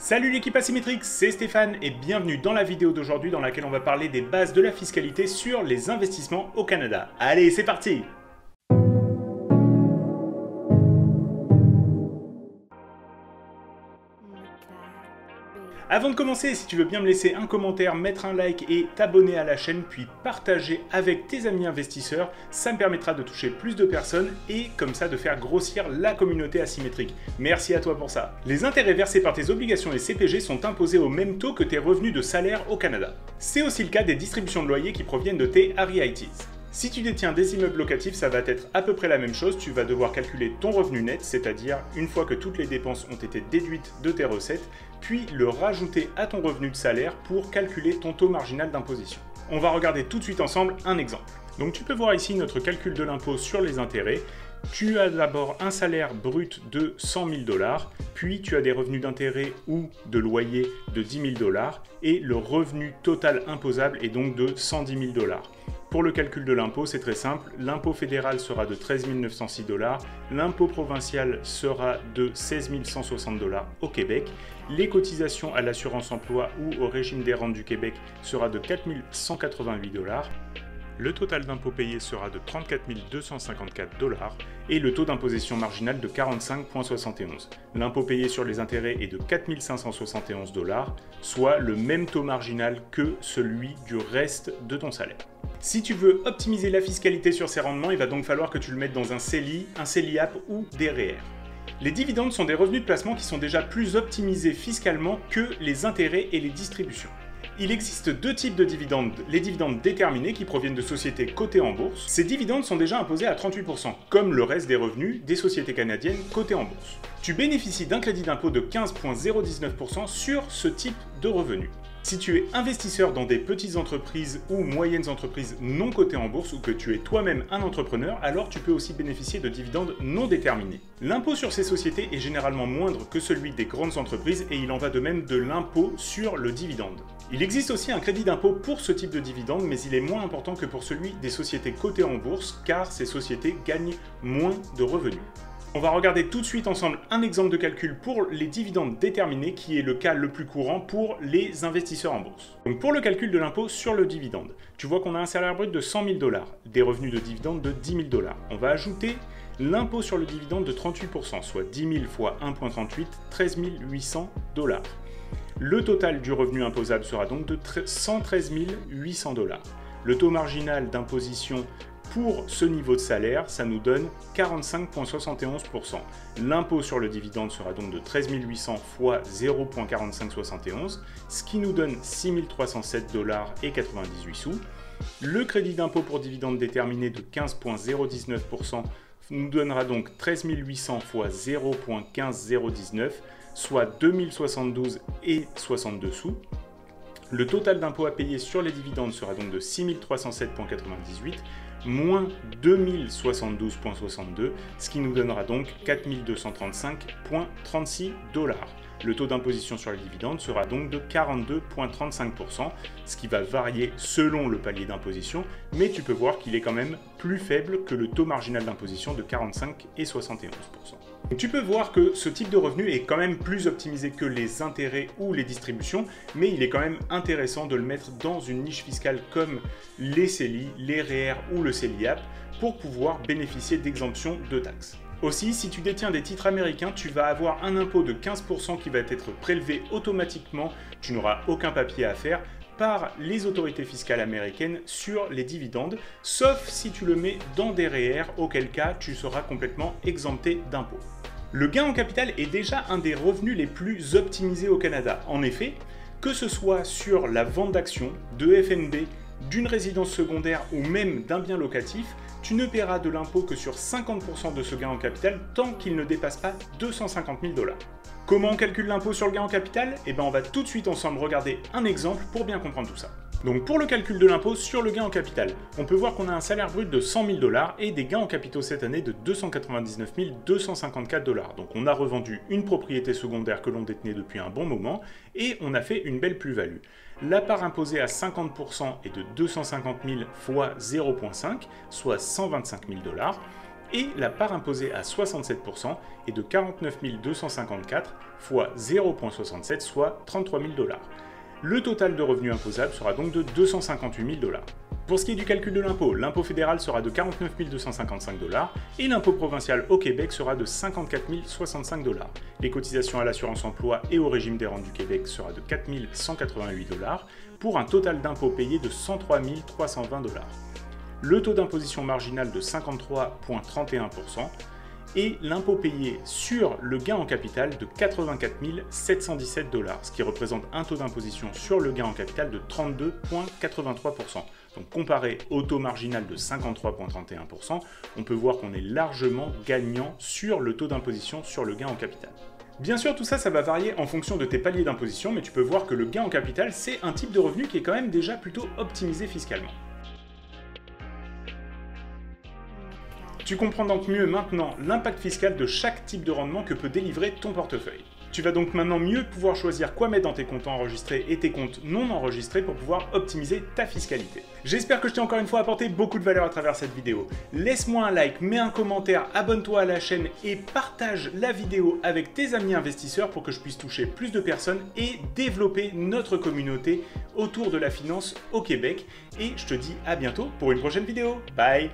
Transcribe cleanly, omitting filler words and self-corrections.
Salut l'équipe Asymétrique, c'est Stéphane et bienvenue dans la vidéo d'aujourd'hui dans laquelle on va parler des bases de la fiscalité sur les investissements au Canada. Allez, c'est parti! Avant de commencer, si tu veux bien me laisser un commentaire, mettre un like et t'abonner à la chaîne, puis partager avec tes amis investisseurs, ça me permettra de toucher plus de personnes et comme ça de faire grossir la communauté asymétrique. Merci à toi pour ça. Les intérêts versés par tes obligations et CPG sont imposés au même taux que tes revenus de salaire au Canada. C'est aussi le cas des distributions de loyers qui proviennent de tes REITs. Si tu détiens des immeubles locatifs, ça va être à peu près la même chose. Tu vas devoir calculer ton revenu net, c'est-à-dire une fois que toutes les dépenses ont été déduites de tes recettes, puis le rajouter à ton revenu de salaire pour calculer ton taux marginal d'imposition. On va regarder tout de suite ensemble un exemple. Donc tu peux voir ici notre calcul de l'impôt sur les intérêts. Tu as d'abord un salaire brut de 100 000 $, puis tu as des revenus d'intérêt ou de loyer de 10 000 $, et le revenu total imposable est donc de 110 000 $. Pour le calcul de l'impôt, c'est très simple. L'impôt fédéral sera de 13 906 $, l'impôt provincial sera de 16 160 $ au Québec, les cotisations à l'assurance emploi ou au régime des rentes du Québec sera de 4 188 $, le total d'impôt payé sera de 34 254 $ et le taux d'imposition marginal de 45,71. L'impôt payé sur les intérêts est de 4 571 $, soit le même taux marginal que celui du reste de ton salaire. Si tu veux optimiser la fiscalité sur ces rendements, il va donc falloir que tu le mettes dans un CELI, un CELIAP ou des REER. Les dividendes sont des revenus de placement qui sont déjà plus optimisés fiscalement que les intérêts et les distributions. Il existe deux types de dividendes, les dividendes déterminés qui proviennent de sociétés cotées en bourse. Ces dividendes sont déjà imposés à 38%, comme le reste des revenus des sociétés canadiennes cotées en bourse. Tu bénéficies d'un crédit d'impôt de 15,019% sur ce type de revenus. Si tu es investisseur dans des petites entreprises ou moyennes entreprises non cotées en bourse ou que tu es toi-même un entrepreneur, alors tu peux aussi bénéficier de dividendes non déterminés. L'impôt sur ces sociétés est généralement moindre que celui des grandes entreprises et il en va de même de l'impôt sur le dividende. Il existe aussi un crédit d'impôt pour ce type de dividende, mais il est moins important que pour celui des sociétés cotées en bourse car ces sociétés gagnent moins de revenus. On va regarder tout de suite ensemble un exemple de calcul pour les dividendes déterminés qui est le cas le plus courant pour les investisseurs en bourse. Donc pour le calcul de l'impôt sur le dividende, tu vois qu'on a un salaire brut de 100 000 $, des revenus de dividende de 10 000 $. On va ajouter l'impôt sur le dividende de 38%, soit 10 000 fois 1,38, 13 800 $. Le total du revenu imposable sera donc de 113 800 $. Le taux marginal d'imposition pour ce niveau de salaire, ça nous donne 45,71%. L'impôt sur le dividende sera donc de 13 800 fois 0,4571, ce qui nous donne 6 307 $ et 98 sous. Le crédit d'impôt pour dividende déterminé de 15,019% nous donnera donc 13 800 fois 0,15019, soit 2072 et 62 sous. Le total d'impôt à payer sur les dividendes sera donc de 6 307,98, moins 2072,62, ce qui nous donnera donc 4 235,36 $. Le taux d'imposition sur les dividendes sera donc de 42,35%, ce qui va varier selon le palier d'imposition, mais tu peux voir qu'il est quand même plus faible que le taux marginal d'imposition de 45 et 71%. Donc tu peux voir que ce type de revenu est quand même plus optimisé que les intérêts ou les distributions, mais il est quand même intéressant de le mettre dans une niche fiscale comme les CELI, les REER ou le CELIAP pour pouvoir bénéficier d'exemptions de taxes. Aussi, si tu détiens des titres américains, tu vas avoir un impôt de 15% qui va être prélevé automatiquement, tu n'auras aucun papier à faire, par les autorités fiscales américaines sur les dividendes, sauf si tu le mets dans des REER, auquel cas tu seras complètement exempté d'impôt. Le gain en capital est déjà un des revenus les plus optimisés au Canada. En effet, que ce soit sur la vente d'actions, de FNB, d'une résidence secondaire ou même d'un bien locatif, tu ne paieras de l'impôt que sur 50% de ce gain en capital tant qu'il ne dépasse pas 250 000 $. Comment on calcule l'impôt sur le gain en capital? Eh bien on va tout de suite ensemble regarder un exemple pour bien comprendre tout ça. Donc pour le calcul de l'impôt sur le gain en capital, on peut voir qu'on a un salaire brut de 100 000 $ et des gains en capitaux cette année de 299 254 $. Donc on a revendu une propriété secondaire que l'on détenait depuis un bon moment et on a fait une belle plus-value. La part imposée à 50% est de 250 000 fois 0,5, soit 125 000 $. et la part imposée à 67% est de 49 254 fois 0,67, soit 33 000 $. Le total de revenus imposables sera donc de 258 000 $. Pour ce qui est du calcul de l'impôt fédéral sera de 49 255 $ et l'impôt provincial au Québec sera de 54 065 $. Les cotisations à l'assurance emploi et au régime des rentes du Québec sera de 4 188 $ pour un total d'impôt payé de 103 320 $. Le taux d'imposition marginal de 53,31% et l'impôt payé sur le gain en capital de 84 717 $, ce qui représente un taux d'imposition sur le gain en capital de 32,83%. Donc comparé au taux marginal de 53,31%, on peut voir qu'on est largement gagnant sur le taux d'imposition sur le gain en capital. Bien sûr, tout ça, ça va varier en fonction de tes paliers d'imposition, mais tu peux voir que le gain en capital, c'est un type de revenu qui est quand même déjà plutôt optimisé fiscalement. Tu comprends donc mieux maintenant l'impact fiscal de chaque type de rendement que peut délivrer ton portefeuille. Tu vas donc maintenant mieux pouvoir choisir quoi mettre dans tes comptes enregistrés et tes comptes non enregistrés pour pouvoir optimiser ta fiscalité. J'espère que je t'ai encore une fois apporté beaucoup de valeur à travers cette vidéo. Laisse-moi un like, mets un commentaire, abonne-toi à la chaîne et partage la vidéo avec tes amis investisseurs pour que je puisse toucher plus de personnes et développer notre communauté autour de la finance au Québec. Et je te dis à bientôt pour une prochaine vidéo. Bye!